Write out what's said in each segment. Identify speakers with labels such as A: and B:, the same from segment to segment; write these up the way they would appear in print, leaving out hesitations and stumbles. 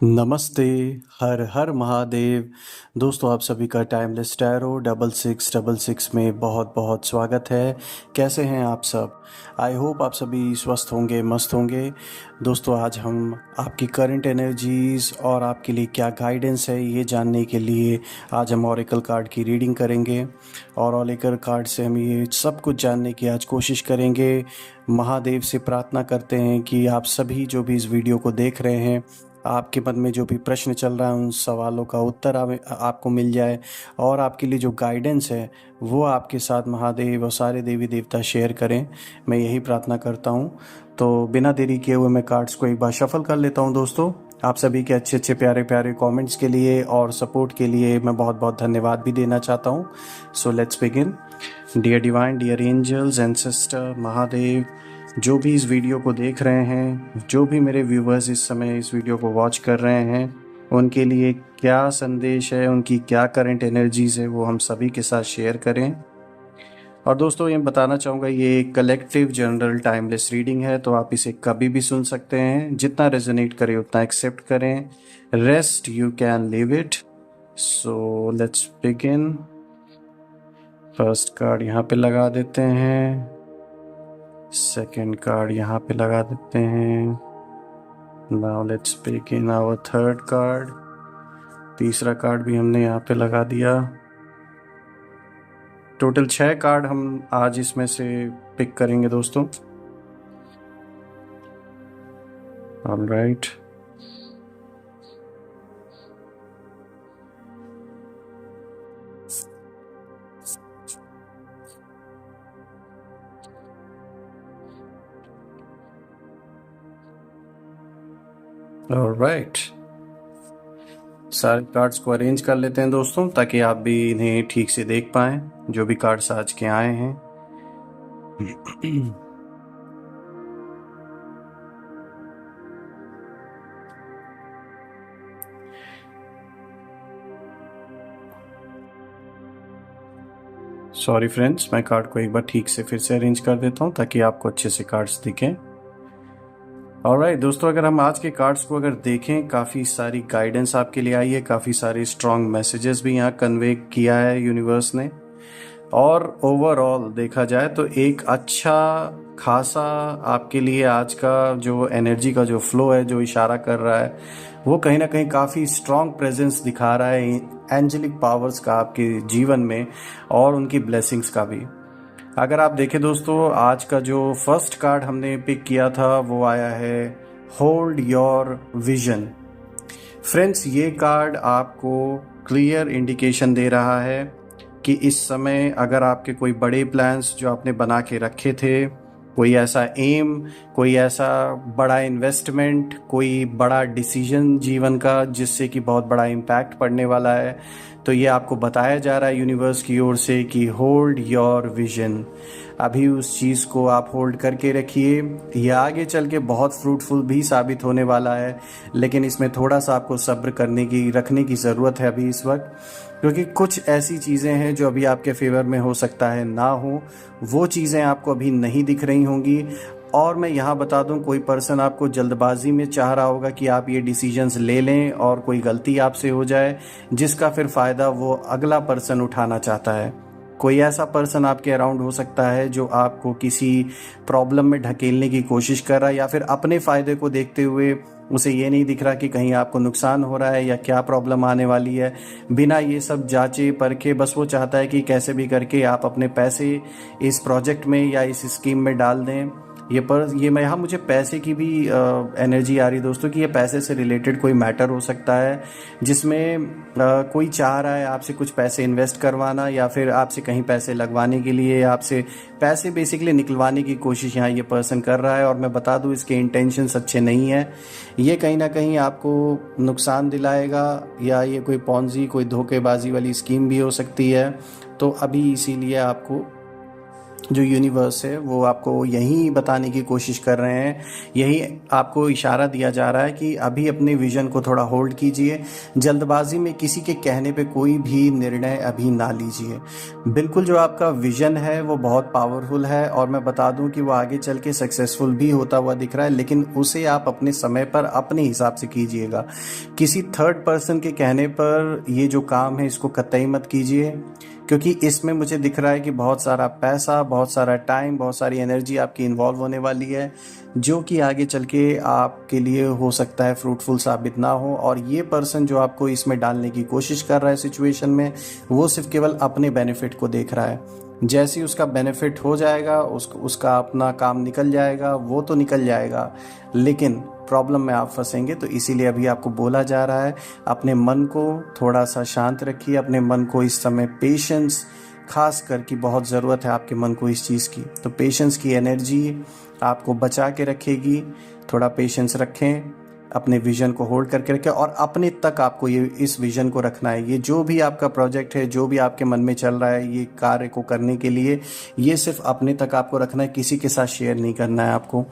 A: नमस्ते, हर हर महादेव। दोस्तों आप सभी का टाइमलेस टैरो 6666 में बहुत बहुत स्वागत है। कैसे हैं आप सब? आई होप आप सभी स्वस्थ होंगे, मस्त होंगे। दोस्तों आज हम आपकी करंट एनर्जीज़ और आपके लिए क्या गाइडेंस है ये जानने के लिए आज हम ऑरेकल कार्ड की रीडिंग करेंगे और ऑरेकल कार्ड से हम ये सब कुछ जानने की आज कोशिश करेंगे। महादेव से प्रार्थना करते हैं कि आप सभी जो भी इस वीडियो को देख रहे हैं, आपके मन में जो भी प्रश्न चल रहा है उन सवालों का उत्तर आपको मिल जाए और आपके लिए जो गाइडेंस है वो आपके साथ महादेव और सारे देवी देवता शेयर करें। मैं यही प्रार्थना करता हूँ। तो बिना देरी किए हुए मैं कार्ड्स को एक बार शफल कर लेता हूँ। दोस्तों आप सभी के अच्छे अच्छे प्यारे प्यारे कमेंट्स के लिए और सपोर्ट के लिए मैं बहुत बहुत धन्यवाद भी देना चाहता हूँ। So let's begin. Dear divine, dear angels and sister, Mahadev, जो भी इस वीडियो को देख रहे हैं, जो भी मेरे व्यूवर्स इस समय इस वीडियो को वॉच कर रहे हैं, उनके लिए क्या संदेश है, उनकी क्या करंट एनर्जीज़ है, वो हम सभी के साथ शेयर करें। और दोस्तों ये बताना चाहूँगा, ये एक कलेक्टिव जनरल टाइमलेस रीडिंग है, तो आप इसे कभी भी सुन सकते हैं। जितना रेजोनेट करे उतना एक्सेप्ट करें। Rest you can live it. So let's begin. First card यहाँ पे लगा देते हैं, सेकेंड कार्ड यहाँ पे लगा देते हैं। Now let's begin our third card. तीसरा कार्ड भी हमने यहाँ पे लगा दिया। टोटल 6 कार्ड हम आज इसमें से पिक करेंगे दोस्तों। ऑलराइट, ऑलराइट, सारे कार्ड्स को अरेंज कर लेते हैं दोस्तों, ताकि आप भी इन्हें ठीक से देख पाएं जो भी कार्ड्स आज के आए हैं। सॉरी फ्रेंड्स, मैं कार्ड को एक बार ठीक से फिर से अरेंज कर देता हूं ताकि आपको अच्छे से कार्ड्स दिखें। ऑलराइट दोस्तों, अगर हम आज के कार्ड्स को अगर देखें, काफ़ी सारी गाइडेंस आपके लिए आई है, काफ़ी सारे स्ट्रॉन्ग मैसेजेस भी यहाँ कन्वे किया है यूनिवर्स ने। और ओवरऑल देखा जाए तो एक अच्छा खासा आपके लिए आज का जो एनर्जी का जो फ्लो है, जो इशारा कर रहा है, वो कहीं ना कहीं काफ़ी स्ट्रॉन्ग प्रेजेंस दिखा रहा है एंजेलिक पावर्स का आपके जीवन में और उनकी ब्लेसिंग्स का भी। अगर आप देखें दोस्तों, आज का जो फर्स्ट कार्ड हमने पिक किया था वो आया है होल्ड योर विजन। फ्रेंड्स, ये कार्ड आपको क्लियर इंडिकेशन दे रहा है कि इस समय अगर आपके कोई बड़े प्लान्स जो आपने बना के रखे थे, कोई ऐसा एम, कोई ऐसा बड़ा इन्वेस्टमेंट, कोई बड़ा डिसीजन जीवन का जिससे कि बहुत बड़ा इम्पैक्ट पड़ने वाला है, तो ये आपको बताया जा रहा है यूनिवर्स की ओर से कि होल्ड योर विजन। अभी उस चीज़ को आप होल्ड करके रखिए। ये आगे चल के बहुत फ्रूटफुल भी साबित होने वाला है, लेकिन इसमें थोड़ा सा आपको सब्र रखने की ज़रूरत है अभी इस वक्त, क्योंकि कुछ ऐसी चीज़ें हैं जो अभी आपके फेवर में हो सकता है ना हो। वो चीज़ें आपको अभी नहीं दिख रही होंगी। और मैं यहाँ बता दूँ, कोई पर्सन आपको जल्दबाजी में चाह रहा होगा कि आप ये डिसीजंस ले लें और कोई गलती आपसे हो जाए जिसका फिर फ़ायदा वो अगला पर्सन उठाना चाहता है। कोई ऐसा पर्सन आपके अराउंड हो सकता है जो आपको किसी प्रॉब्लम में ढकेलने की कोशिश कर रहा है, या फिर अपने फ़ायदे को देखते हुए उसे ये नहीं दिख रहा कि कहीं आपको नुकसान हो रहा है या क्या प्रॉब्लम आने वाली है। बिना ये सब जांचे परखे बस वो चाहता है कि कैसे भी करके आप अपने पैसे इस प्रोजेक्ट में या इस स्कीम में डाल दें। ये मैं यहाँ मुझे पैसे की भी एनर्जी आ रही दोस्तों, कि ये पैसे से रिलेटेड कोई मैटर हो सकता है जिसमें कोई चाह रहा है आपसे कुछ पैसे इन्वेस्ट करवाना, या फिर आपसे कहीं पैसे लगवाने के लिए आपसे पैसे बेसिकली निकलवाने की कोशिश यहाँ ये पर्सन कर रहा है। और मैं बता दूँ, इसके इंटेंशंस अच्छे नहीं है। ये कहीं ना कहीं आपको नुकसान दिलाएगा, या ये कोई पॉन्जी, कोई धोखेबाजी वाली स्कीम भी हो सकती है। तो अभी इसीलिए आपको जो यूनिवर्स है वो आपको यही बताने की कोशिश कर रहे हैं, यही आपको इशारा दिया जा रहा है कि अभी अपने विज़न को थोड़ा होल्ड कीजिए। जल्दबाजी में किसी के कहने पे कोई भी निर्णय अभी ना लीजिए। बिल्कुल जो आपका विज़न है वो बहुत पावरफुल है, और मैं बता दूं कि वो आगे चल के सक्सेसफुल भी होता हुआ दिख रहा है, लेकिन उसे आप अपने समय पर अपने हिसाब से कीजिएगा। किसी थर्ड पर्सन के कहने पर ये जो काम है इसको कतई मत कीजिए, क्योंकि इसमें मुझे दिख रहा है कि बहुत सारा पैसा, बहुत सारा टाइम, बहुत सारी एनर्जी आपकी इन्वॉल्व होने वाली है, जो कि आगे चल के आपके लिए हो सकता है फ्रूटफुल साबित ना हो। और ये पर्सन जो आपको इसमें डालने की कोशिश कर रहा है सिचुएशन में, वो सिर्फ केवल अपने बेनिफिट को देख रहा है। जैसे ही उसका बेनिफिट हो जाएगा, उसका अपना काम निकल जाएगा, वो तो निकल जाएगा, लेकिन प्रॉब्लम में आप फंसेंगे। तो इसीलिए अभी आपको बोला जा रहा है, अपने मन को थोड़ा सा शांत रखिए। अपने मन को इस समय पेशेंस खास कर की बहुत ज़रूरत है आपके मन को इस चीज़ की। तो पेशेंस की एनर्जी आपको बचा के रखेगी। थोड़ा पेशेंस रखें, अपने विज़न को होल्ड करके रखें, और अपने तक आपको ये इस विज़न को रखना है। ये जो भी आपका प्रोजेक्ट है, जो भी आपके मन में चल रहा है ये कार्य को करने के लिए, ये सिर्फ अपने तक आपको रखना है, किसी के साथ शेयर नहीं करना है आपको।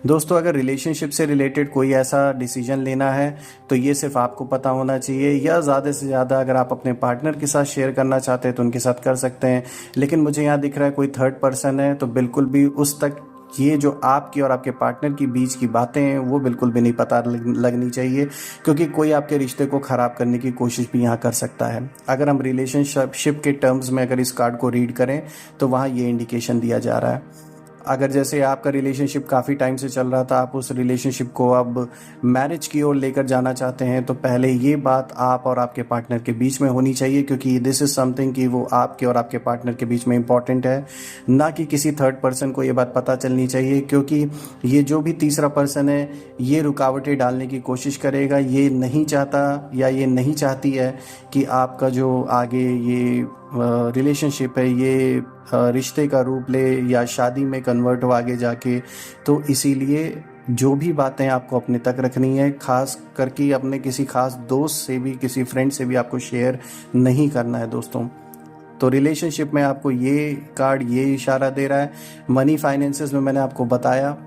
A: दोस्तों, अगर रिलेशनशिप से रिलेटेड कोई ऐसा डिसीजन लेना है तो ये सिर्फ आपको पता होना चाहिए, या ज़्यादा से ज़्यादा अगर आप अपने पार्टनर के साथ शेयर करना चाहते हैं तो उनके साथ कर सकते हैं। लेकिन मुझे यहाँ दिख रहा है कोई थर्ड पर्सन है, तो बिल्कुल भी उस तक ये जो आपकी और आपके पार्टनर के बीच की बातें हैं वो बिल्कुल भी नहीं पता लगनी चाहिए, क्योंकि कोई आपके रिश्ते को ख़राब करने की कोशिश भी यहाँ कर सकता है। अगर हम रिलेशनशिप के टर्म्स में अगर इस कार्ड को रीड करें तो वहाँ ये इंडिकेशन दिया जा रहा है। अगर जैसे आपका रिलेशनशिप काफ़ी टाइम से चल रहा था, आप उस रिलेशनशिप को अब मैरिज की ओर लेकर जाना चाहते हैं, तो पहले ये बात आप और आपके पार्टनर के बीच में होनी चाहिए, क्योंकि दिस इज़ समथिंग कि वो आपके और आपके पार्टनर के बीच में इम्पॉर्टेंट है, ना कि किसी थर्ड पर्सन को ये बात पता चलनी चाहिए। क्योंकि ये जो भी तीसरा पर्सन है ये रुकावटें डालने की कोशिश करेगा। ये नहीं चाहता या ये नहीं चाहती है कि आपका जो आगे ये रिलेशनशिप है ये रिश्ते का रूप ले या शादी में कन्वर्ट हो आगे जाके। तो इसीलिए जो भी बातें आपको अपने तक रखनी है, खास करके अपने किसी खास दोस्त से भी, किसी फ्रेंड से भी आपको शेयर नहीं करना है दोस्तों। तो रिलेशनशिप में आपको ये कार्ड ये इशारा दे रहा है। मनी फाइनेंसेस में मैंने आपको बताया,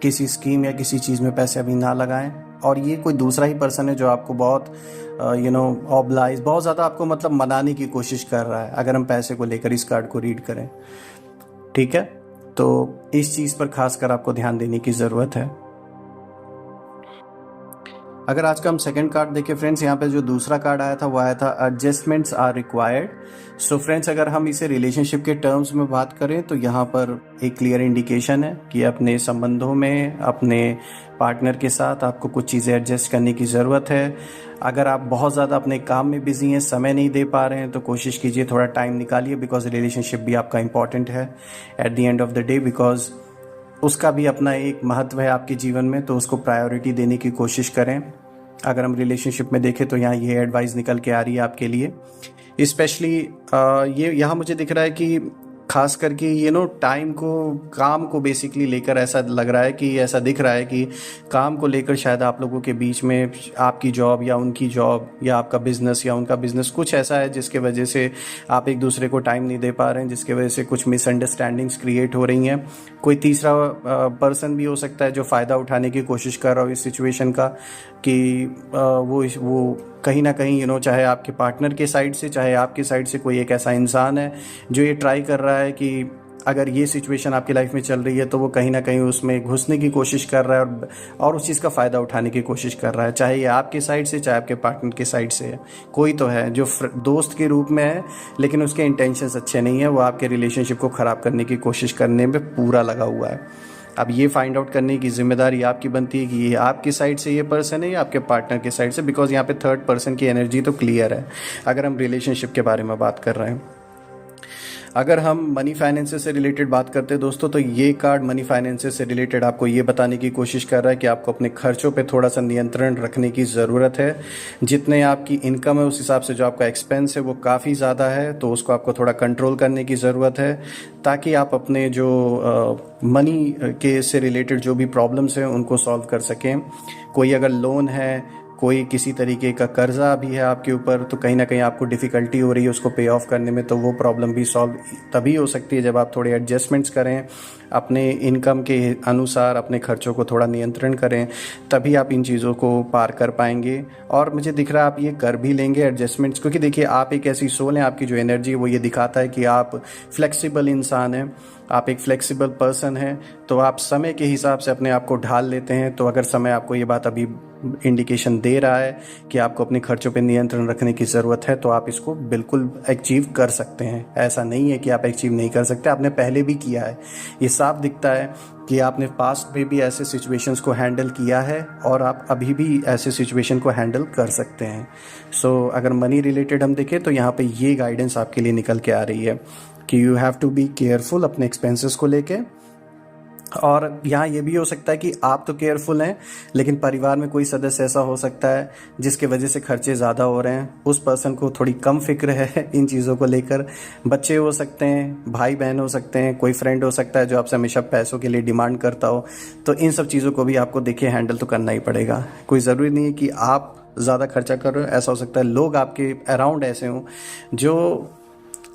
A: किसी स्कीम या किसी चीज़ में पैसे अभी ना लगाएं। और ये कोई दूसरा ही पर्सन है जो आपको बहुत ऑब्लाइज, बहुत ज़्यादा आपको मतलब मनाने की कोशिश कर रहा है, अगर हम पैसे को लेकर इस कार्ड को रीड करें। ठीक है, तो इस चीज़ पर खासकर आपको ध्यान देने की ज़रूरत है। अगर आज का हम सेकंड कार्ड देखें फ्रेंड्स, यहाँ पे जो दूसरा कार्ड आया था वो आया था adjustments are required. So friends, अगर हम इसे रिलेशनशिप के टर्म्स में बात करें तो यहाँ पर एक क्लियर इंडिकेशन है कि अपने संबंधों में, अपने पार्टनर के साथ आपको कुछ चीज़ें एडजस्ट करने की ज़रूरत है। अगर आप बहुत ज़्यादा अपने काम में बिजी हैं, समय नहीं दे पा रहे हैं, तो कोशिश कीजिए थोड़ा टाइम निकालिए, बिकॉज रिलेशनशिप भी आपका इंपॉर्टेंट है at the end of the day, because उसका भी अपना एक महत्व है आपके जीवन में, तो उसको प्रायोरिटी देने की कोशिश करें। अगर हम रिलेशनशिप में देखें तो यहाँ ये एडवाइस निकल के आ रही है आपके लिए। स्पेशली ये यहाँ मुझे दिख रहा है कि खास करके टाइम को, काम को बेसिकली लेकर ऐसा लग रहा है कि, ऐसा दिख रहा है कि काम को लेकर शायद आप लोगों के बीच में, आपकी जॉब या उनकी जॉब या आपका बिज़नेस या उनका बिज़नेस, कुछ ऐसा है जिसके वजह से आप एक दूसरे को टाइम नहीं दे पा रहे हैं, जिसके वजह से कुछ मिसअंडरस्टैंडिंग्स क्रिएट हो रही हैं। कोई तीसरा पर्सन भी हो सकता है जो फ़ायदा उठाने की कोशिश कर रहा हो इस सिचुएशन का, कि वो कहीं ना कहीं चाहे आपके पार्टनर के साइड से, चाहे आपके साइड से कोई एक ऐसा इंसान है जो ये ट्राई कर रहा है कि अगर ये सिचुएशन आपकी लाइफ में चल रही है तो वो कहीं ना कहीं उसमें घुसने की कोशिश कर रहा है और उस चीज़ का फ़ायदा उठाने की कोशिश कर रहा है, चाहे ये आपके साइड से चाहे आपके पार्टनर के साइड से है। कोई तो है जो दोस्त के रूप में है, लेकिन उसके इंटेंशंस अच्छे नहीं है, वो आपके रिलेशनशिप को ख़राब करने की कोशिश करने में पूरा लगा हुआ है। अब ये फाइंड आउट करने की जिम्मेदारी आपकी बनती है कि ये आपकी साइड से ये पर्सन है या आपके पार्टनर के साइड से, बिकॉज यहाँ पे थर्ड पर्सन की एनर्जी तो क्लियर है अगर हम रिलेशनशिप के बारे में बात कर रहे हैं। अगर हम मनी फाइनेंसेस से रिलेटेड बात करते हैं दोस्तों, तो ये कार्ड मनी फाइनेंसेस से रिलेटेड आपको ये बताने की कोशिश कर रहा है कि आपको अपने खर्चों पे थोड़ा सा नियंत्रण रखने की ज़रूरत है। जितने आपकी इनकम है उस हिसाब से जो आपका एक्सपेंस है वो काफ़ी ज़्यादा है, तो उसको आपको थोड़ा कंट्रोल करने की ज़रूरत है, ताकि आप अपने जो मनी के से रिलेटेड जो भी प्रॉब्लम्स हैं उनको सॉल्व कर सकें। कोई अगर लोन है, कोई किसी तरीके का कर्जा भी है आपके ऊपर, तो कहीं ना कहीं आपको डिफ़िकल्टी हो रही है उसको पे ऑफ करने में, तो वो प्रॉब्लम भी सॉल्व तभी हो सकती है जब आप थोड़े एडजस्टमेंट्स करें, अपने इनकम के अनुसार अपने खर्चों को थोड़ा नियंत्रण करें, तभी आप इन चीज़ों को पार कर पाएंगे। और मुझे दिख रहा है आप ये कर भी लेंगे एडजस्टमेंट्स, क्योंकि देखिए आप एक ऐसी सोल है, आपकी जो एनर्जी है वो ये दिखाता है कि आप फ्लेक्सिबल इंसान हैं, आप एक फ्लेक्सिबल पर्सन हैं, तो आप समय के हिसाब से अपने आप को ढाल लेते हैं। तो अगर समय आपको ये बात अभी इंडिकेशन दे रहा है कि आपको अपने खर्चों पे नियंत्रण रखने की ज़रूरत है, तो आप इसको बिल्कुल अचीव कर सकते हैं। ऐसा नहीं है कि आप अचीव नहीं कर सकते, आपने पहले भी किया है। ये साफ दिखता है कि आपने पास्ट में भी ऐसे सिचुएशंस को हैंडल किया है और आप अभी भी ऐसे सिचुएशन को हैंडल कर सकते हैं। सो अगर मनी रिलेटेड हम देखें तो यहाँ पे ये गाइडेंस आपके लिए निकल के आ रही है कि you have to be careful अपने एक्सपेंसेस को लेके। और यहाँ ये भी हो सकता है कि आप तो केयरफुल हैं, लेकिन परिवार में कोई सदस्य ऐसा हो सकता है जिसके वजह से खर्चे ज़्यादा हो रहे हैं, उस पर्सन को थोड़ी कम फिक्र है इन चीज़ों को लेकर। बच्चे हो सकते हैं, भाई बहन हो सकते हैं, कोई फ्रेंड हो सकता है जो आपसे हमेशा पैसों के लिए डिमांड करता हो। तो इन सब चीज़ों को भी आपको देखिए हैंडल तो करना ही पड़ेगा। कोई ज़रूरी नहीं है कि आप ज़्यादा खर्चा कर रहे हो, ऐसा हो सकता है लोग आपके अराउंड ऐसे हों जो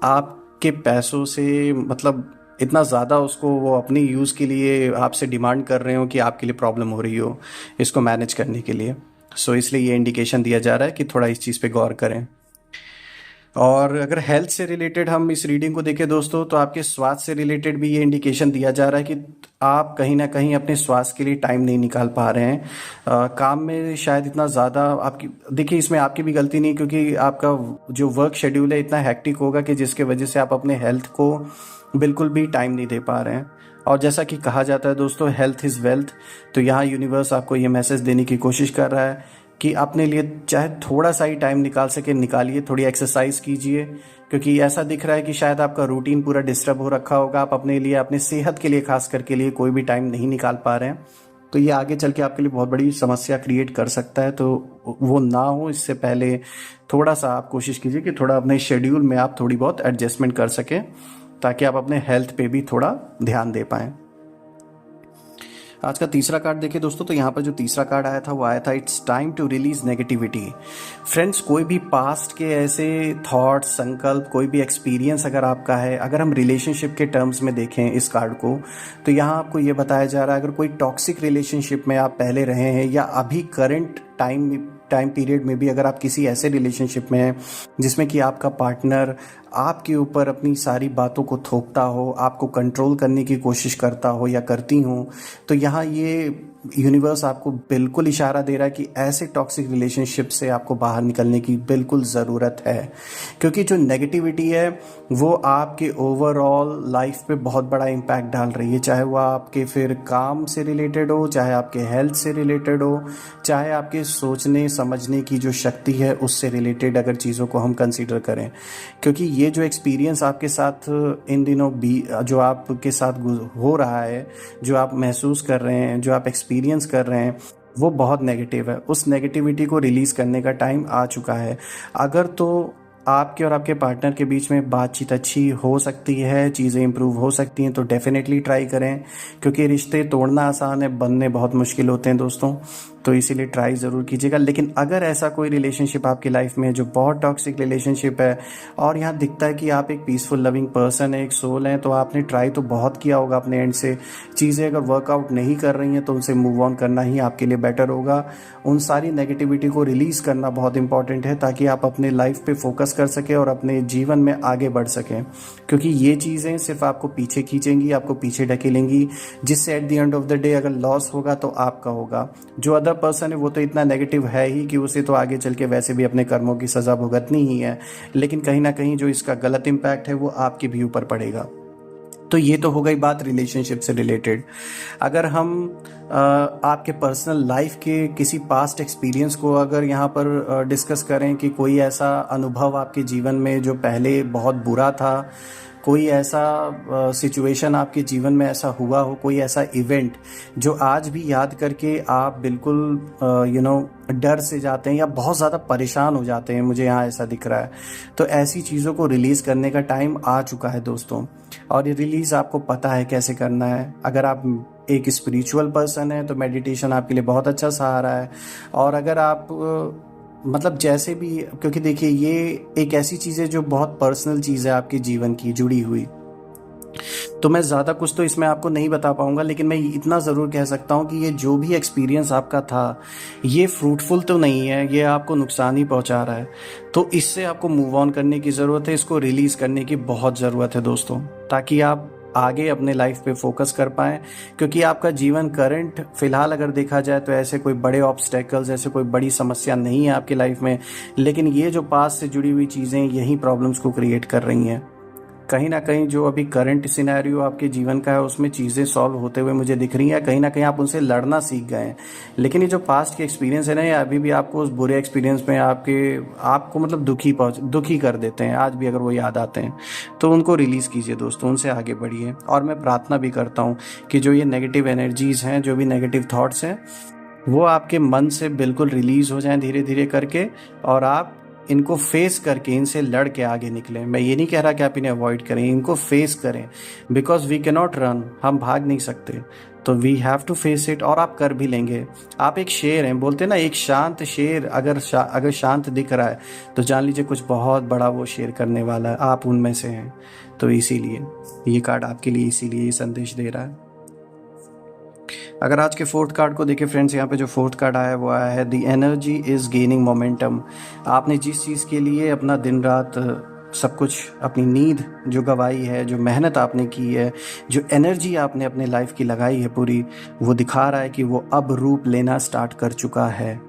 A: आपके पैसों से मतलब इतना ज़्यादा उसको वो अपनी यूज़ के लिए आपसे डिमांड कर रहे हो कि आपके लिए प्रॉब्लम हो रही हो इसको मैनेज करने के लिए। सो इसलिए ये इंडिकेशन दिया जा रहा है कि थोड़ा इस चीज़ पे गौर करें। और अगर हेल्थ से रिलेटेड हम इस रीडिंग को देखें दोस्तों, तो आपके स्वास्थ्य से रिलेटेड भी ये इंडिकेशन दिया जा रहा है कि आप कहीं ना कहीं अपने स्वास्थ्य के लिए टाइम नहीं निकाल पा रहे हैं। काम में शायद इतना ज़्यादा आपकी, देखिए इसमें आपकी भी गलती नहीं, क्योंकि आपका जो वर्क शेड्यूल है इतना हैक्टिक होगा कि जिसके वजह से आप अपने हेल्थ को बिल्कुल भी टाइम नहीं दे पा रहे हैं। और जैसा कि कहा जाता है दोस्तों, हेल्थ इज़ वेल्थ, तो यहाँ यूनिवर्स आपको ये मैसेज देने की कोशिश कर रहा है कि अपने लिए चाहे थोड़ा सा ही टाइम निकाल सके निकालिए, थोड़ी एक्सरसाइज कीजिए, क्योंकि ऐसा दिख रहा है कि शायद आपका रूटीन पूरा डिस्टर्ब हो रखा होगा, आप अपने लिए अपने सेहत के लिए खास करके लिए कोई भी टाइम नहीं निकाल पा रहे हैं। तो ये आगे चल के आपके लिए बहुत बड़ी समस्या क्रिएट कर सकता है, तो वो ना हो इससे पहले थोड़ा सा आप कोशिश कीजिए कि थोड़ा अपने शेड्यूल में आप थोड़ी बहुत एडजस्टमेंट कर सकें, ताकि आप अपने हेल्थ पे भी थोड़ा ध्यान दे पाएं। आज का तीसरा कार्ड देखिए दोस्तों, तो यहाँ पर जो तीसरा कार्ड आया था वो आया था it's time to release negativity. Friends, कोई भी पास्ट के ऐसे थॉट्स, संकल्प, कोई भी एक्सपीरियंस अगर आपका है, अगर हम रिलेशनशिप के टर्म्स में देखें इस कार्ड को, तो यहाँ आपको ये बताया जा रहा है अगर कोई टॉक्सिक रिलेशनशिप में आप पहले रहे हैं या अभी करंट टाइम पीरियड में भी अगर आप किसी ऐसे रिलेशनशिप में हैं जिसमें कि आपका पार्टनर आपके ऊपर अपनी सारी बातों को थोपता हो, आपको कंट्रोल करने की कोशिश करता हो या करती हो, तो यहाँ ये यूनिवर्स आपको बिल्कुल इशारा दे रहा है कि ऐसे टॉक्सिक रिलेशनशिप से आपको बाहर निकलने की बिल्कुल ज़रूरत है। क्योंकि जो नेगेटिविटी है वो आपके ओवरऑल लाइफ पे बहुत बड़ा इम्पैक्ट डाल रही है, चाहे वह आपके फिर काम से रिलेटेड हो, चाहे आपके हेल्थ से रिलेटेड हो, चाहे आपके सोचने समझने की जो शक्ति है उससे रिलेटेड अगर चीज़ों को हम कंसीडर करें। क्योंकि ये जो एक्सपीरियंस आपके साथ इन दिनों भी जो आपके साथ हो रहा है, जो आप महसूस कर रहे हैं, जो आप एक्सपीरियंस कर रहे हैं, वो बहुत नेगेटिव है। उस नेगेटिविटी को रिलीज़ करने का टाइम आ चुका है। अगर तो आपके और आपके पार्टनर के बीच में बातचीत अच्छी हो सकती है, चीज़ें इंप्रूव हो सकती हैं, तो डेफिनेटली ट्राई करें, क्योंकि रिश्ते तोड़ना आसान है, बनने बहुत मुश्किल होते हैं दोस्तों। तो इसीलिए ट्राई ज़रूर कीजिएगा। लेकिन अगर ऐसा कोई रिलेशनशिप आपकी लाइफ में है जो बहुत टॉक्सिक रिलेशनशिप है और यहाँ दिखता है कि आप एक पीसफुल लविंग पर्सन है, एक सोल है, तो आपने ट्राई तो बहुत किया होगा अपने एंड से, चीज़ें अगर वर्कआउट नहीं कर रही हैं तो उनसे मूव ऑन करना ही आपके लिए बेटर होगा। उन सारी नेगेटिविटी को रिलीज़ करना बहुत इंपॉर्टेंट है, ताकि आप अपने लाइफ पे फोकस कर सकें और अपने जीवन में आगे बढ़ सकें। क्योंकि ये चीज़ें सिर्फ आपको पीछे खींचेंगी, आपको पीछे ढकेलेंगी, जिससे at the end of the day अगर लॉस होगा तो आपका होगा। जो अदर पर्सन है वो तो इतना नेगेटिव है ही कि उसे तो आगे चल के वैसे भी अपने कर्मों की सज़ा भुगतनी ही है, लेकिन कहीं ना कहीं जो इसका गलत इम्पैक्ट है वो आपके भी ऊपर पड़ेगा। तो ये तो हो गई बात रिलेशनशिप से रिलेटेड। अगर हम आपके पर्सनल लाइफ के किसी पास्ट एक्सपीरियंस को अगर यहाँ पर डिस्कस करें कि कोई ऐसा अनुभव आपके जीवन में जो पहले बहुत बुरा था, कोई ऐसा सिचुएशन आपके जीवन में ऐसा हुआ हो, कोई ऐसा इवेंट जो आज भी याद करके आप बिल्कुल डर से जाते हैं या बहुत ज़्यादा परेशान हो जाते हैं, मुझे यहाँ ऐसा दिख रहा है। तो ऐसी चीज़ों को रिलीज़ करने का टाइम आ चुका है दोस्तों, और ये रिलीज़ आपको पता है कैसे करना है। अगर आप एक स्पिरिचुअल पर्सन है तो मेडिटेशन आपके लिए बहुत अच्छा सहारा है। और अगर आप मतलब जैसे भी, क्योंकि देखिए ये एक ऐसी चीज़ है जो बहुत पर्सनल चीज़ है आपके जीवन की जुड़ी हुई, तो मैं ज़्यादा कुछ तो इसमें आपको नहीं बता पाऊंगा, लेकिन मैं इतना ज़रूर कह सकता हूँ कि ये जो भी एक्सपीरियंस आपका था ये फ्रूटफुल तो नहीं है, ये आपको नुकसान ही पहुँचा रहा है। तो इससे आपको मूव ऑन करने की ज़रूरत है, इसको रिलीज़ करने की बहुत ज़रूरत है दोस्तों, ताकि आप आगे अपने लाइफ पे फोकस कर पाएँ। क्योंकि आपका जीवन करंट फिलहाल अगर देखा जाए तो ऐसे कोई बड़े ऑब्स्टेकल्स, ऐसे कोई बड़ी समस्या नहीं है आपकी लाइफ में, लेकिन ये जो पास्ट से जुड़ी हुई चीज़ें यही प्रॉब्लम्स को क्रिएट कर रही हैं। कहीं ना कहीं जो अभी करंट सिनेरियो आपके जीवन का है उसमें चीज़ें सॉल्व होते हुए मुझे दिख रही हैं, कहीं ना कहीं आप उनसे लड़ना सीख गए हैं। लेकिन ये जो पास्ट के एक्सपीरियंस है ना, ये अभी भी आपको उस बुरे एक्सपीरियंस में आपको मतलब दुखी कर देते हैं। आज भी अगर वो याद आते हैं तो उनको रिलीज़ कीजिए दोस्तों, उनसे आगे बढ़िए। और मैं प्रार्थना भी करता हूँ कि जो ये नेगेटिव एनर्जीज़ हैं, जो भी नेगेटिव थाट्स हैं, वो आपके मन से बिल्कुल रिलीज़ हो जाएं धीरे धीरे करके, और आप इनको फेस करके, इनसे लड़ के आगे निकलें। मैं ये नहीं कह रहा कि आप इन्हें अवॉइड करें, इनको फेस करें, because we can not run, हम भाग नहीं सकते, तो we have to face it. और आप कर भी लेंगे। आप एक शेर हैं, बोलते हैं ना, एक शांत शेर अगर शांत दिख रहा है तो जान लीजिए कुछ बहुत बड़ा वो शेर करने वाला है, आप उनमें से हैं। तो इसीलिए ये कार्ड आपके लिए इसीलिए ये संदेश दे रहा है। अगर आज के फोर्थ कार्ड को देखें फ्रेंड्स, यहाँ पे जो फोर्थ कार्ड आया है वो आया है the energy is gaining momentum. आपने जिस चीज़ के लिए अपना दिन रात सब कुछ, अपनी नींद जो गवाई है, जो मेहनत आपने की है, जो एनर्जी आपने अपने लाइफ की लगाई है पूरी, वो दिखा रहा है कि वो अब रूप लेना स्टार्ट कर चुका है।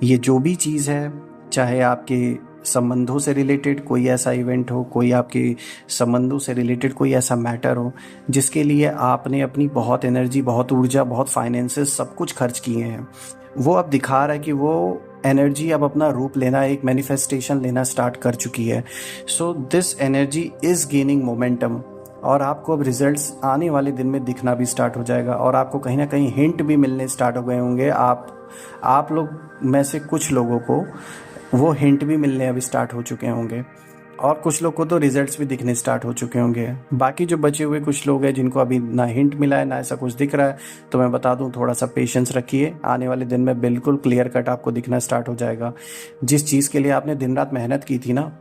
A: ये जो भी चीज़ है, चाहे आपके संबंधों से रिलेटेड कोई ऐसा इवेंट हो, कोई आपके संबंधों से रिलेटेड कोई ऐसा मैटर हो जिसके लिए आपने अपनी बहुत एनर्जी, बहुत ऊर्जा, बहुत फाइनेंसेस सब कुछ खर्च किए हैं, वो अब दिखा रहा है कि वो एनर्जी अब अपना रूप लेना, एक मैनिफेस्टेशन लेना स्टार्ट कर चुकी है। So this energy is gaining momentum, और आपको अब रिजल्ट्स आने वाले दिन में दिखना भी स्टार्ट हो जाएगा, और आपको कहीं ना कहीं हिंट भी मिलने स्टार्ट हो गए होंगे। आप लोग में से कुछ लोगों को वो हिंट भी मिलने अभी स्टार्ट हो चुके होंगे, और कुछ लोग को तो रिजल्ट्स भी दिखने स्टार्ट हो चुके होंगे। बाकी जो बचे हुए कुछ लोग हैं जिनको अभी ना हिंट मिला है, ना ऐसा कुछ दिख रहा है, तो मैं बता दूं थोड़ा सा पेशेंस रखिए, आने वाले दिन में बिल्कुल क्लियर कट आपको दिखना स्टार्ट हो जाएगा। जिस चीज़ के लिए आपने दिन रात मेहनत की थी ना,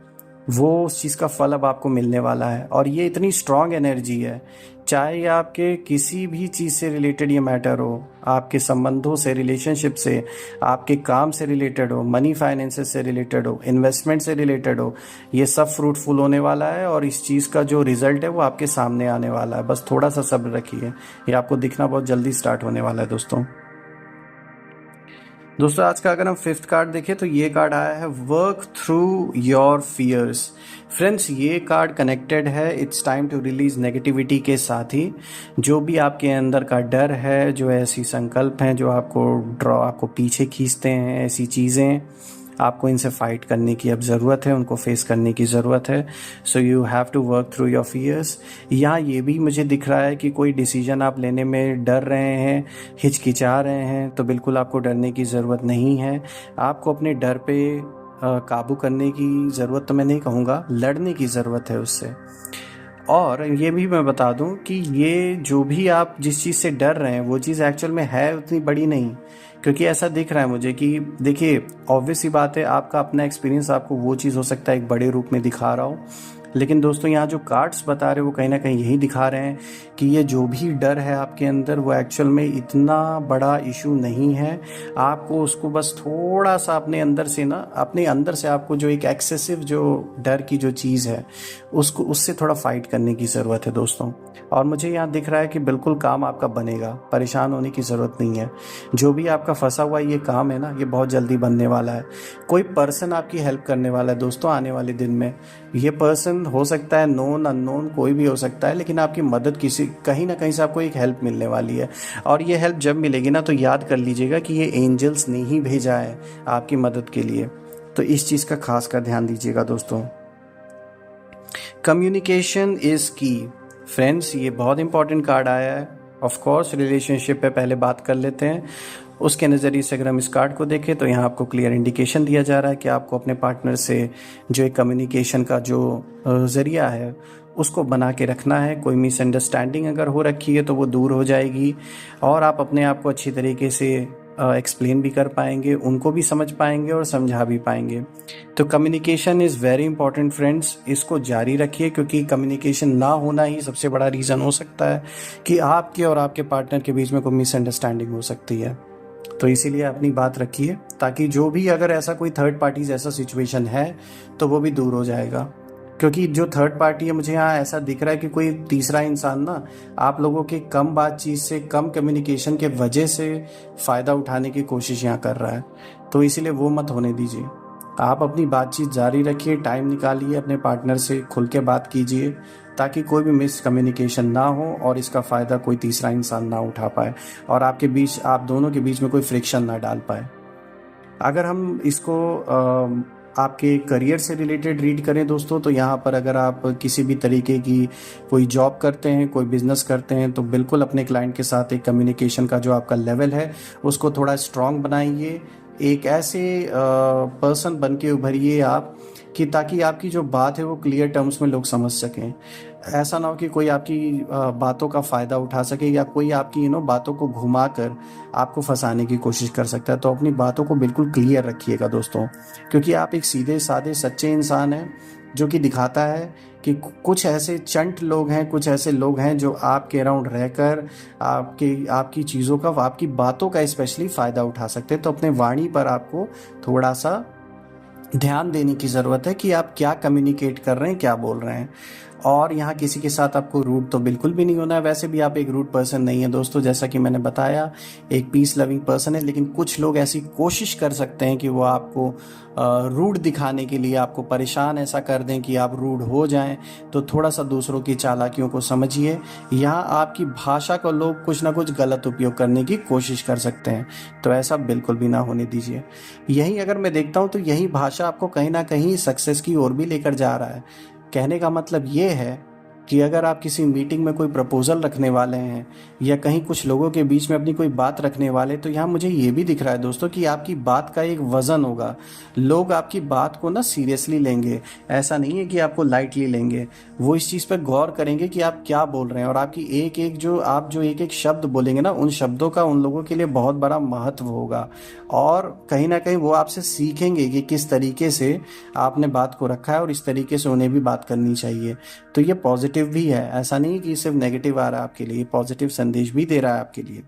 A: वो उस चीज़ का फल अब आपको मिलने वाला है। और ये इतनी स्ट्रांग एनर्जी है, चाहे आपके किसी भी चीज़ से रिलेटेड ये मैटर हो, आपके संबंधों से, रिलेशनशिप से, आपके काम से रिलेटेड हो, मनी फाइनेंसेस से रिलेटेड हो, इन्वेस्टमेंट से रिलेटेड हो, ये सब फ्रूटफुल होने वाला है। और इस चीज़ का जो रिजल्ट है वो आपके सामने आने वाला है। बस थोड़ा सा सब्र रखिए, ये आपको दिखना बहुत जल्दी स्टार्ट होने वाला है दोस्तों। आज का अगर हम फिफ्थ कार्ड देखें तो ये कार्ड आया है work through your fears. Friends, ये कार्ड कनेक्टेड है it's time to release negativity के साथ ही। जो भी आपके अंदर का डर है, जो ऐसी संकल्प हैं जो आपको पीछे खींचते हैं, ऐसी चीज़ें, आपको इनसे फाइट करने की अब ज़रूरत है, उनको फेस करने की ज़रूरत है। So you have to work through your fears. यहाँ ये भी मुझे दिख रहा है कि कोई डिसीजन आप लेने में डर रहे हैं, हिचकिचा रहे हैं, तो बिल्कुल आपको डरने की ज़रूरत नहीं है। आपको अपने डर पे काबू करने की ज़रूरत तो मैं नहीं कहूँगा, लड़ने की ज़रूरत है उससे। और ये भी मैं बता दूं कि ये जो भी आप जिस चीज़ से डर रहे हैं वो चीज़ एक्चुअल में है उतनी बड़ी नहीं, क्योंकि ऐसा दिख रहा है मुझे कि देखिए, ऑब्वियस सी बात है, आपका अपना एक्सपीरियंस आपको वो चीज़ हो सकता है एक बड़े रूप में दिखा रहा हो, लेकिन दोस्तों यहाँ जो कार्ड्स बता रहे हैं वो कहीं ना कहीं यही दिखा रहे हैं कि ये जो भी डर है आपके अंदर वो एक्चुअल में इतना बड़ा इशू नहीं है। आपको उसको बस थोड़ा सा अपने अंदर से आपको जो एक एक्सेसिव जो डर की जो चीज़ है उससे थोड़ा फाइट करने की ज़रूरत है दोस्तों। और मुझे यहाँ दिख रहा है कि बिल्कुल काम आपका बनेगा, परेशान होने की ज़रूरत नहीं है। जो भी आपका फंसा हुआ ये काम है ना, ये बहुत जल्दी बनने वाला है। कोई पर्सन आपकी हेल्प करने वाला है दोस्तों आने वाले दिन में। ये पर्सन हो सकता है नोन, अननोन, कोई भी हो सकता है, लेकिन आपकी मदद कहीं ना कहीं से आपको एक हेल्प मिलने वाली है। और ये हेल्प जब मिलेगी ना, तो याद कर लीजिएगा कि ये एंजल्स ने ही भेजा है आपकी मदद के लिए। तो इस चीज़ का खास कर ध्यान दीजिएगा दोस्तों। कम्युनिकेशन इज़ की। फ्रेंड्स, ये बहुत इंपॉर्टेंट कार्ड आया है। ऑफ कोर्स रिलेशनशिप पे पहले बात कर लेते हैं। उसके नज़रिए से अगर हम इस कार्ड को देखें तो यहाँ आपको क्लियर इंडिकेशन दिया जा रहा है कि आपको अपने पार्टनर से जो एक कम्युनिकेशन का जो ज़रिया है उसको बना के रखना है। कोई मिसअंडरस्टैंडिंग अगर हो रखी है तो वो दूर हो जाएगी और आप अपने आप को अच्छी तरीके से एक्सप्लेन भी कर पाएंगे, उनको भी समझ पाएंगे और समझा भी पाएंगे। तो communication is very important friends, इसको जारी रखिए क्योंकि कम्युनिकेशन ना होना ही सबसे बड़ा रीज़न हो सकता है कि आपके और आपके पार्टनर के बीच में कोई मिसअंडरस्टैंडिंग हो सकती है। तो इसीलिए अपनी बात रखिए ताकि जो भी अगर ऐसा कोई थर्ड पार्टी जैसा सिचुएशन है तो वो भी दूर हो जाएगा। क्योंकि जो थर्ड पार्टी है, मुझे यहाँ ऐसा दिख रहा है कि कोई तीसरा इंसान ना आप लोगों के कम बातचीत से, कम कम्युनिकेशन के वजह से फ़ायदा उठाने की कोशिश यहाँ कर रहा है। तो इसीलिए वो मत होने दीजिए। आप अपनी बातचीत जारी रखिए, टाइम निकालिए, अपने पार्टनर से खुल के बात कीजिए ताकि कोई भी मिसकम्युनिकेशन ना हो और इसका फ़ायदा कोई तीसरा इंसान ना उठा पाए और आपके बीच, आप दोनों के बीच में कोई फ्रिक्शन ना डाल पाए। अगर हम इसको आपके करियर से रिलेटेड रीड करें दोस्तों, तो यहाँ पर अगर आप किसी भी तरीके की कोई जॉब करते हैं, कोई बिजनेस करते हैं, तो बिल्कुल अपने क्लाइंट के साथ एक कम्युनिकेशन का जो आपका लेवल है उसको थोड़ा स्ट्रांग बनाइए। एक ऐसे पर्सन बन के उभरिए आप कि ताकि आपकी जो बात है वो क्लियर टर्म्स में लोग समझ सकें। ऐसा ना हो कि कोई आपकी बातों का फ़ायदा उठा सके या कोई आपकी बातों को घुमा कर आपको फंसाने की कोशिश कर सकता है। तो अपनी बातों को बिल्कुल क्लियर रखिएगा दोस्तों, क्योंकि आप एक सीधे साधे सच्चे इंसान हैं जो कि दिखाता है कि कुछ ऐसे चंट लोग हैं, कुछ ऐसे लोग हैं जो आपके अराउंड रहकर आपकी चीज़ों का, आपकी बातों का स्पेशली फ़ायदा उठा सकते हैं। तो अपने वाणी पर आपको थोड़ा सा ध्यान देने की ज़रूरत है कि आप क्या कम्युनिकेट कर रहे हैं, क्या बोल रहे हैं। और यहाँ किसी के साथ आपको रूड तो बिल्कुल भी नहीं होना है। वैसे भी आप एक रूड पर्सन नहीं है दोस्तों, जैसा कि मैंने बताया, एक पीस लविंग पर्सन है। लेकिन कुछ लोग ऐसी कोशिश कर सकते हैं कि वो आपको रूड दिखाने के लिए आपको परेशान ऐसा कर दें कि आप रूड हो जाएं। तो थोड़ा सा दूसरों की चालाकियों को समझिए। यहाँ आपकी भाषा को लोग कुछ ना कुछ गलत उपयोग करने की कोशिश कर सकते हैं, तो ऐसा बिल्कुल भी ना होने दीजिए। यही अगर मैं देखता हूँ तो यही भाषा आपको कहीं ना कहीं सक्सेस की ओर भी लेकर जा रहा है। कहने का मतलब ये है कि अगर आप किसी मीटिंग में कोई प्रपोजल रखने वाले हैं या कहीं कुछ लोगों के बीच में अपनी कोई बात रखने वाले, तो यहाँ मुझे ये भी दिख रहा है दोस्तों कि आपकी बात का एक वज़न होगा। लोग आपकी बात को ना सीरियसली लेंगे, ऐसा नहीं है कि आपको लाइटली लेंगे। वो इस चीज़ पर गौर करेंगे कि आप क्या बोल रहे हैं और आपकी एक एक शब्द बोलेंगे ना, उन शब्दों का उन लोगों के लिए बहुत बड़ा महत्व होगा। और कहीं ना कहीं वो आपसे सीखेंगे कि किस तरीके से आपने बात को रखा है और इस तरीके से उन्हें भी बात करनी चाहिए। तो ये पॉजिटिव भी है, ऐसा नहीं कि सिर्फ नेगेटिव आ रहा है आपके लिए, पॉजिटिव संदेश भी दे रहा है आपके लिए।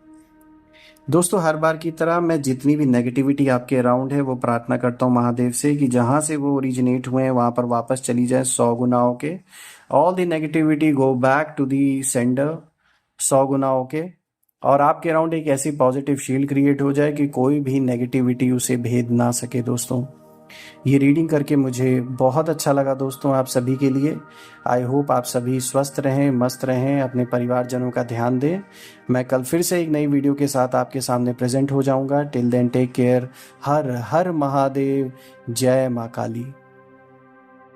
A: दोस्तों, हर बार की तरह मैं जितनी भी नेगेटिविटी आपके अराउंड है वो प्रार्थना करता हूँ महादेव से कि जहाँ से वो ओरिजिनेट हुए हैं वहाँ पर वापस चली जाए 100 गुना होके। All the negativity go back to the sender 100 गुना होके, और आपके अराउंड एक ऐसी पॉजिटिव शील्ड क्रिएट हो जाए कि कोई भी नेगेटिविटी उसे भेद ना सके। दोस्तों, ये रीडिंग करके मुझे बहुत अच्छा लगा दोस्तों, आप सभी के लिए। आई होप आप सभी स्वस्थ रहें, मस्त रहें, अपने परिवारजनों का ध्यान दें। मैं कल फिर से एक नई वीडियो के साथ आपके सामने प्रेजेंट हो जाऊंगा। Till then take care. हर हर महादेव। जय माँ काली।